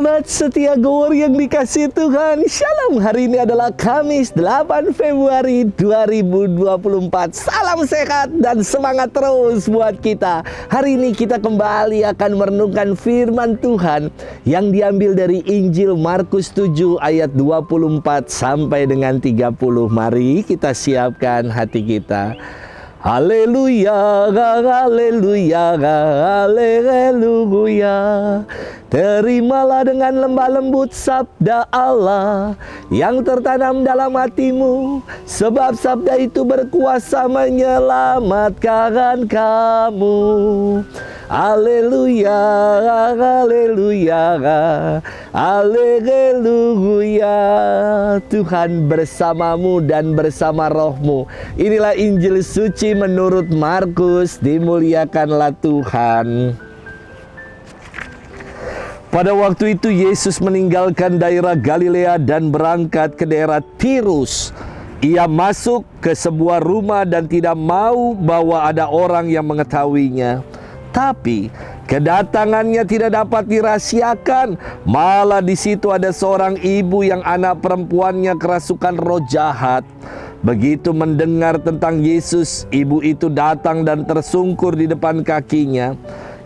Sahabat setia Gowor yang dikasihi Tuhan, Shalom. Hari ini adalah Kamis 8 Februari 2024. Salam sehat dan semangat terus buat kita. Hari ini kita kembali akan merenungkan firman Tuhan yang diambil dari Injil Markus 7 ayat 24 sampai dengan 30. Mari kita siapkan hati kita. Haleluya, haleluya, haleluya. Terimalah dengan lembah lembut sabda Allah yang tertanam dalam hatimu, sebab sabda itu berkuasa menyelamatkan kamu. Haleluya, haleluya, haleluya. Tuhan bersamamu dan bersama rohmu. Inilah Injil suci menurut Markus. Dimuliakanlah Tuhan. Pada waktu itu Yesus meninggalkan daerah Galilea dan berangkat ke daerah Tirus. Ia masuk ke sebuah rumah dan tidak mau bahwa ada orang yang mengetahuinya. Tapi kedatangannya tidak dapat dirahasiakan. Malah di situ ada seorang ibu yang anak perempuannya kerasukan roh jahat. Begitu mendengar tentang Yesus, ibu itu datang dan tersungkur di depan kakinya.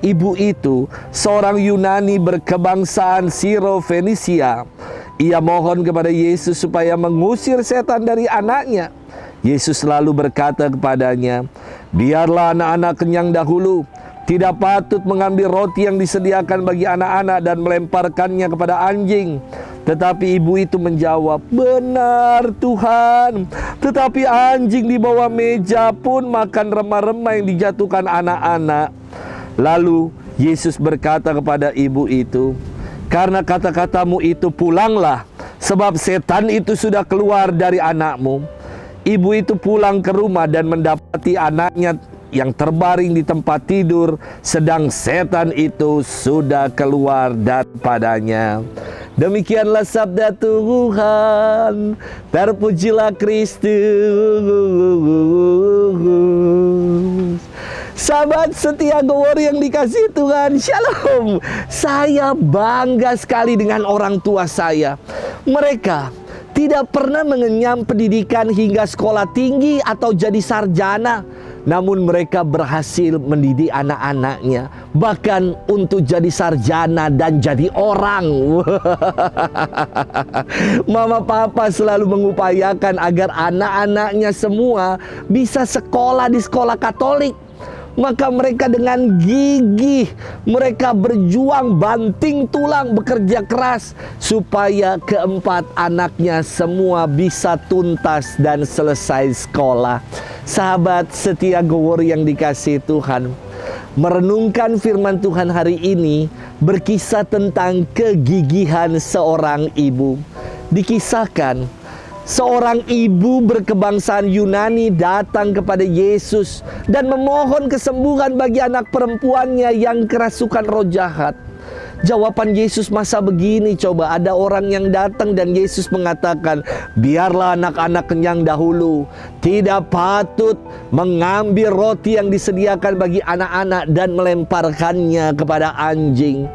Ibu itu seorang Yunani berkebangsaan Siro-Fenisia. Ia mohon kepada Yesus supaya mengusir setan dari anaknya. Yesus lalu berkata kepadanya, "Biarlah anak-anak kenyang dahulu. Tidak patut mengambil roti yang disediakan bagi anak-anak dan melemparkannya kepada anjing." Tetapi ibu itu menjawab, "Benar Tuhan, tetapi anjing di bawah meja pun makan remah-remah yang dijatuhkan anak-anak." Lalu Yesus berkata kepada ibu itu, "Karena kata-katamu itu pulanglah, sebab setan itu sudah keluar dari anakmu." Ibu itu pulang ke rumah dan mendapati anaknya yang terbaring di tempat tidur, sedang setan itu sudah keluar daripadanya. Demikianlah sabda Tuhan. Terpujilah Kristus. Sahabat setia Gowor yang dikasihi Tuhan, Shalom. Saya bangga sekali dengan orang tua saya. Mereka tidak pernah mengenyam pendidikan hingga sekolah tinggi atau jadi sarjana. Namun mereka berhasil mendidik anak-anaknya, bahkan untuk jadi sarjana dan jadi orang. Mama papa selalu mengupayakan agar anak-anaknya semua bisa sekolah di sekolah Katolik. Maka mereka dengan gigih, mereka berjuang banting tulang, bekerja keras supaya keempat anaknya semua bisa tuntas dan selesai sekolah. Sahabat setia Gowor yang dikasihi Tuhan, merenungkan firman Tuhan hari ini berkisah tentang kegigihan seorang ibu. Dikisahkan seorang ibu berkebangsaan Yunani datang kepada Yesus dan memohon kesembuhan bagi anak perempuannya yang kerasukan roh jahat. Jawaban Yesus masa begini, coba ada orang yang datang dan Yesus mengatakan, "Biarlah anak-anak kenyang dahulu. Tidak patut mengambil roti yang disediakan bagi anak-anak dan melemparkannya kepada anjing."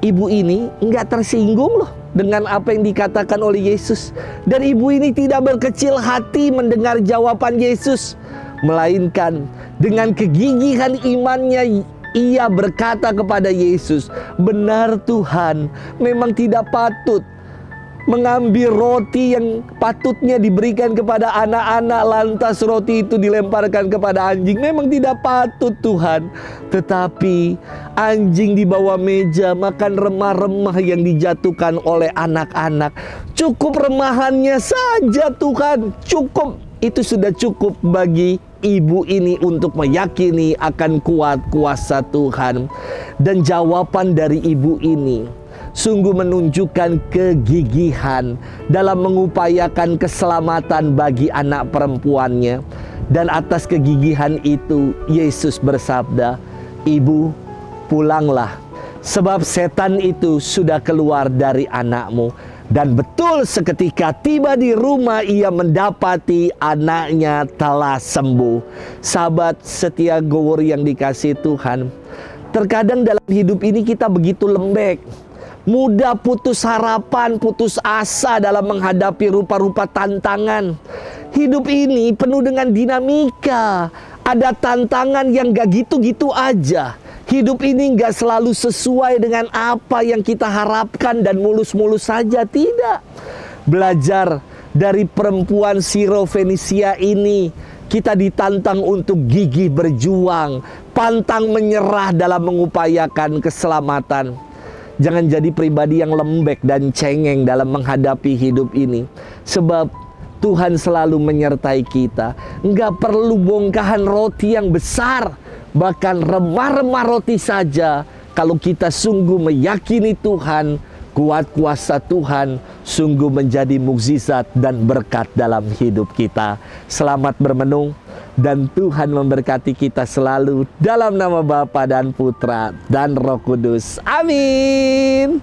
Ibu ini enggak tersinggung loh dengan apa yang dikatakan oleh Yesus. Dan ibu ini tidak berkecil hati mendengar jawaban Yesus, melainkan dengan kegigihan imannya ia berkata kepada Yesus, "Benar Tuhan, memang tidak patut mengambil roti yang patutnya diberikan kepada anak-anak, lantas roti itu dilemparkan kepada anjing. Memang tidak patut Tuhan. Tetapi anjing di bawah meja makan remah-remah yang dijatuhkan oleh anak-anak. Cukup remahannya saja Tuhan, cukup." Itu sudah cukup bagi ibu ini untuk meyakini akan kuat kuasa Tuhan. Dan jawaban dari ibu ini sungguh menunjukkan kegigihan dalam mengupayakan keselamatan bagi anak perempuannya. Dan atas kegigihan itu Yesus bersabda, "Ibu, pulanglah, sebab setan itu sudah keluar dari anakmu." Dan betul seketika tiba di rumah ia mendapati anaknya telah sembuh. Sahabat setia Gowor yang dikasihi Tuhan, terkadang dalam hidup ini kita begitu lembek. mudah putus harapan, putus asa dalam menghadapi rupa-rupa tantangan. Hidup ini penuh dengan dinamika. Ada tantangan yang gak gitu-gitu aja. Hidup ini gak selalu sesuai dengan apa yang kita harapkan dan mulus-mulus saja. Tidak. Belajar dari perempuan Sirofenisia ini, kita ditantang untuk gigih berjuang, pantang menyerah dalam mengupayakan keselamatan. Jangan jadi pribadi yang lembek dan cengeng dalam menghadapi hidup ini. Sebab Tuhan selalu menyertai kita. Enggak perlu bongkahan roti yang besar, bahkan remah-remah roti saja. Kalau kita sungguh meyakini Tuhan, kuat kuasa Tuhan sungguh menjadi mukjizat dan berkat dalam hidup kita. Selamat bermenung, dan Tuhan memberkati kita selalu dalam nama Bapa dan Putra dan Roh Kudus. Amin.